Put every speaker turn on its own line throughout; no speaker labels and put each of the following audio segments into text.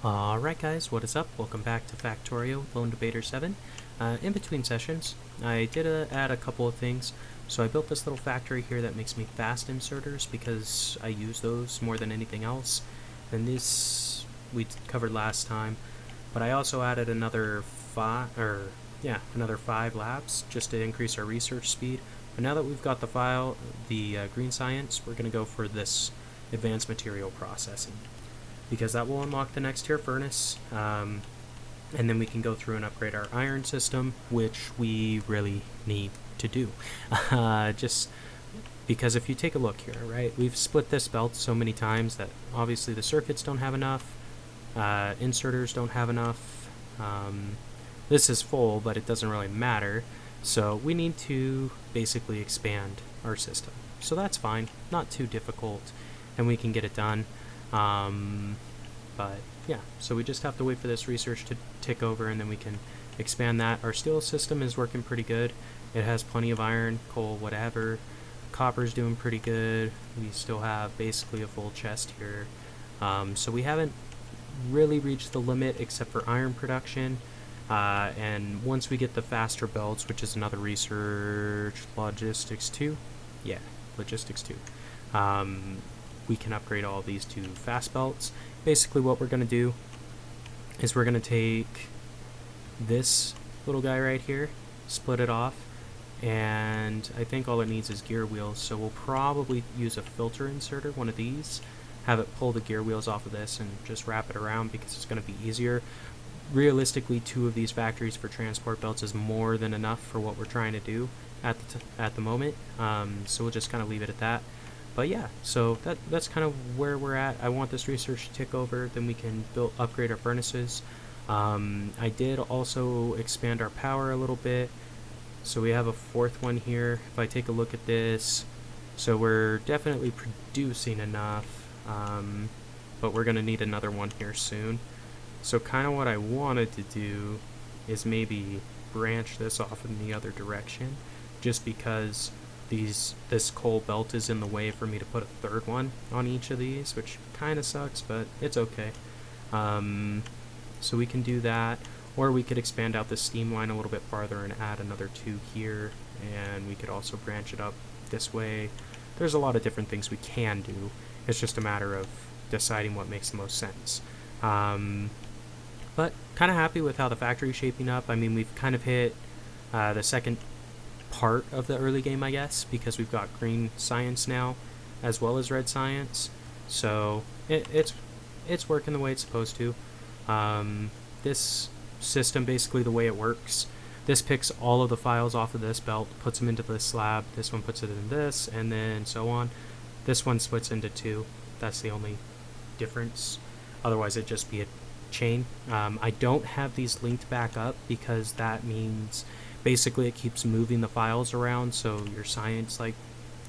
Alright guys, what is up? Welcome back to Factorio with LD7. In between sessions, I did add a couple of things. So I built this little factory here that makes me fast inserters because I use those more than anything else. And this we covered last time, but I also added another five labs just to increase our research speed. But now that we've got the green science, we're going to go for this advanced material processing, because that will unlock the next tier furnace, and then we can go through and upgrade our iron system, which we really need to do. Just because if you take a look here, right, we've split this belt so many times that obviously the circuits don't have enough, inserters don't have enough. This is full, but it doesn't really matter, so we need to basically expand our system. So that's fine, not too difficult, and we can get it done. But yeah, so we just have to wait for this research to tick over, and then we can expand that. Our steel system is working pretty good. It has plenty of iron, coal, whatever. Copper's doing pretty good. We still have basically a full chest here. So we haven't really reached the limit except for iron production. And once we get the faster belts, which is another research, logistics 2. Yeah, logistics 2. We can upgrade all of these to fast belts. Basically what we're going to do is we're going to take this little guy right here, split it off, and I think all it needs is gear wheels, so we'll probably use a filter inserter, one of these, have it pull the gear wheels off of this and just wrap it around because it's going to be easier. Realistically, 2 of these factories for transport belts is more than enough for what we're trying to do at the moment, so we'll just kind of leave it at that. But yeah, so that's kind of where we're at. I want this research to tick over, then we can upgrade our furnaces. I did also expand our power a little bit, so we have a 4th one here. If I take a look at this, so we're definitely producing enough, but we're going to need another one here soon. So kind of what I wanted to do is maybe branch this off in the other direction, just because this coal belt is in the way for me to put a 3rd one on each of these, which kind of sucks, but it's okay. So we can do that, or we could expand out the steam line a little bit farther and add another 2 here, and we could also branch it up this way. There's a lot of different things we can do. It's just a matter of deciding what makes the most sense. But kind of happy with how the factory's shaping up. I mean, we've kind of hit the second part of the early game, I guess, because we've got green science now as well as red science, so it's working the way it's supposed to. This system, basically the way it works, this picks all of the files off of this belt, puts them into this slab, this one puts it in this, and then so on. This one splits into 2. That's the only difference. Otherwise it'd just be a chain. I don't have these linked back up because that means basically it keeps moving the files around, so your science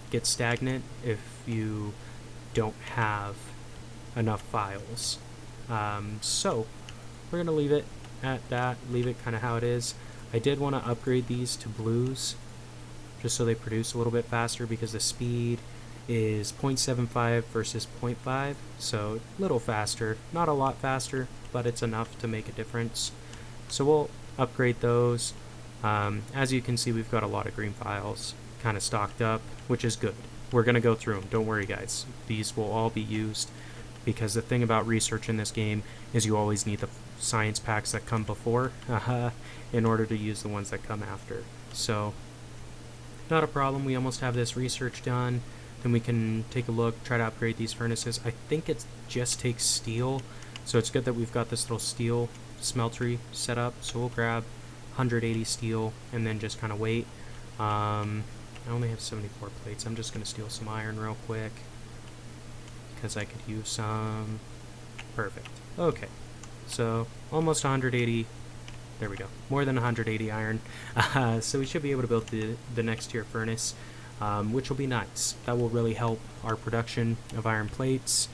gets stagnant if you don't have enough files. So we're gonna leave it at that, leave it kind of how it is. I did want to upgrade these to blues just so they produce a little bit faster, because the speed is 0.75 versus 0.5, so a little faster, not a lot faster, but it's enough to make a difference. So we'll upgrade those. As you can see, we've got a lot of green files kind of stocked up, which is good. We're going to go through them. Don't worry, guys. These will all be used, because the thing about research in this game is you always need the science packs that come before in order to use the ones that come after. So, not a problem. We almost have this research done. Then we can take a look, try to upgrade these furnaces. I think it just takes steel, so it's good that we've got this little steel smeltery set up. So we'll grab 180 steel and then just kind of wait. I only have 74 plates. I'm just going to steal some iron real quick because I could use some. Perfect. Okay, so almost 180. There we go. More than 180 iron. So we should be able to build the next tier furnace, which will be nice. That will really help our production of iron plates,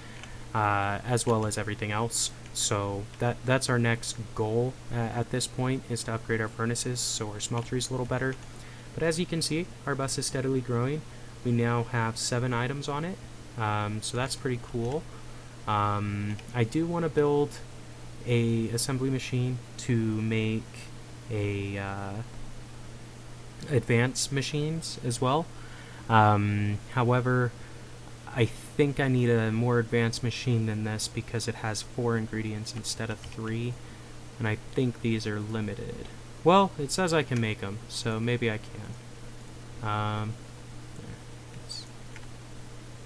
as well as everything else. So that's our next goal at this point, is to upgrade our furnaces so our smeltery is a little better. But as you can see, our bus is steadily growing. We now have 7 items on it, so that's pretty cool. I do want to build a assembly machine to make a advanced machines as well. However, I think I need a more advanced machine than this because it has 4 ingredients instead of 3, and I think these are limited. Well, it says I can make them, so maybe I can.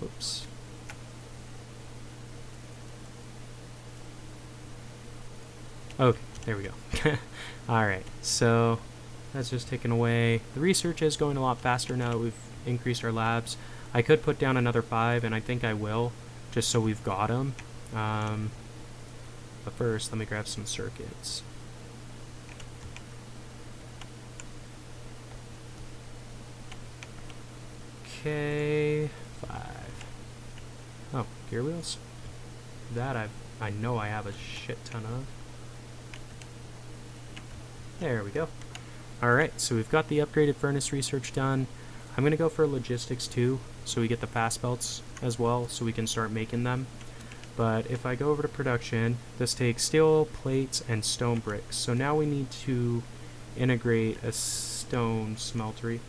Oops. Okay, there we go. Alright, so that's just taken away. The research is going a lot faster now that we've increased our labs. I could put down another 5, and I think I will, just so we've got them. But first, let me grab some circuits. Okay, 5. Oh, gear wheels? That I know I have a shit ton of. There we go. Alright, so we've got the upgraded furnace research done. I'm going to go for logistics too, so we get the fast belts as well, so we can start making them. But if I go over to production, this takes steel plates and stone bricks. So now we need to integrate a stone smeltery.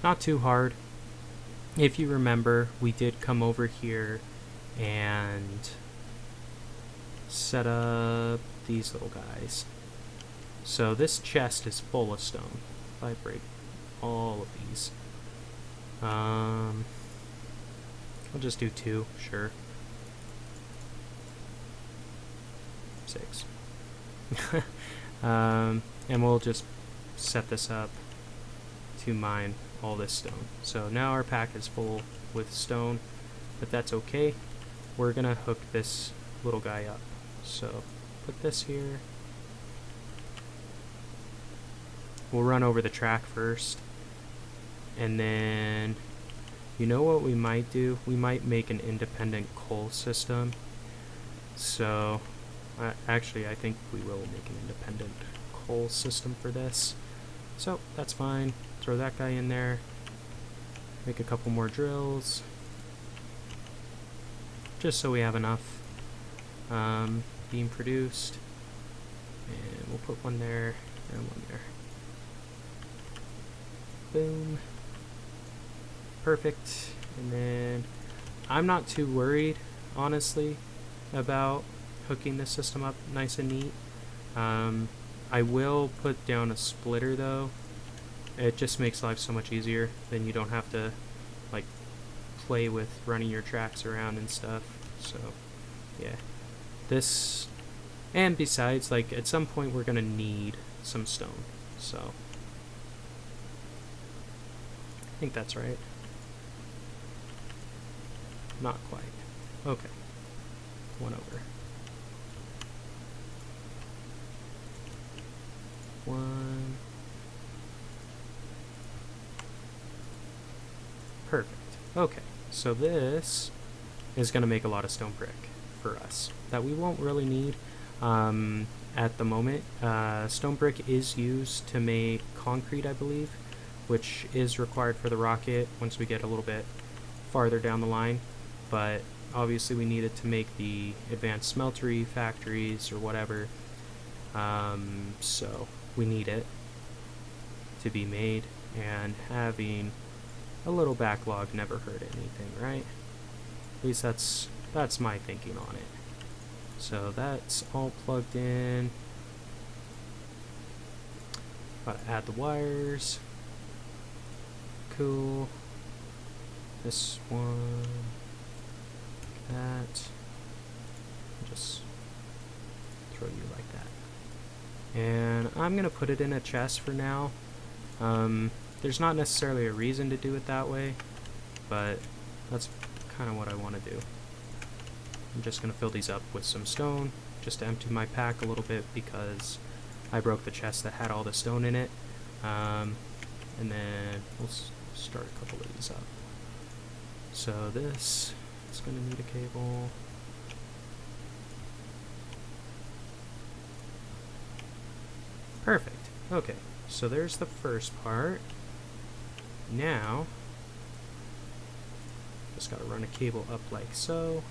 Not too hard. If you remember, we did come over here and set up these little guys. So this chest is full of stone. If I break all of these, I'll just do 2, sure. 6. And we'll just set this up to mine all this stone. So now our pack is full with stone, but that's okay. We're gonna hook this little guy up. So put this here. We'll run over the track first, and then you know what we might do? We might make an independent coal system. So actually I think we will make an independent coal system for this. So that's fine. Throw that guy in there. Make a couple more drills. Just so we have enough being produced. And we'll put one there and one there. Boom. Perfect. And then I'm not too worried, honestly, about hooking this system up nice and neat. I will put down a splitter though. It just makes life so much easier. Then you don't have to like play with running your tracks around and stuff. So yeah, this, and besides, like at some point we're gonna need some stone, so I think that's right. Not quite. Okay, one over. One. Perfect. Okay, so this is going to make a lot of stone brick for us that we won't really need at the moment. Stone brick is used to make concrete, I believe, which is required for the rocket once we get a little bit farther down the line, but obviously we need it to make the advanced smeltery factories or whatever, so we need it to be made, and having a little backlog never hurt anything, right? At least that's my thinking on it. So that's all plugged in. Gotta add the wires. Cool. This one. That. Just throw you like that. And I'm gonna put it in a chest for now. There's not necessarily a reason to do it that way, but that's kind of what I want to do. I'm just going to fill these up with some stone, just to empty my pack a little bit because I broke the chest that had all the stone in it. And then we'll start a couple of these up. So this is going to need a cable. Perfect. Okay, so there's the first part. Now, just gotta run a cable up like so.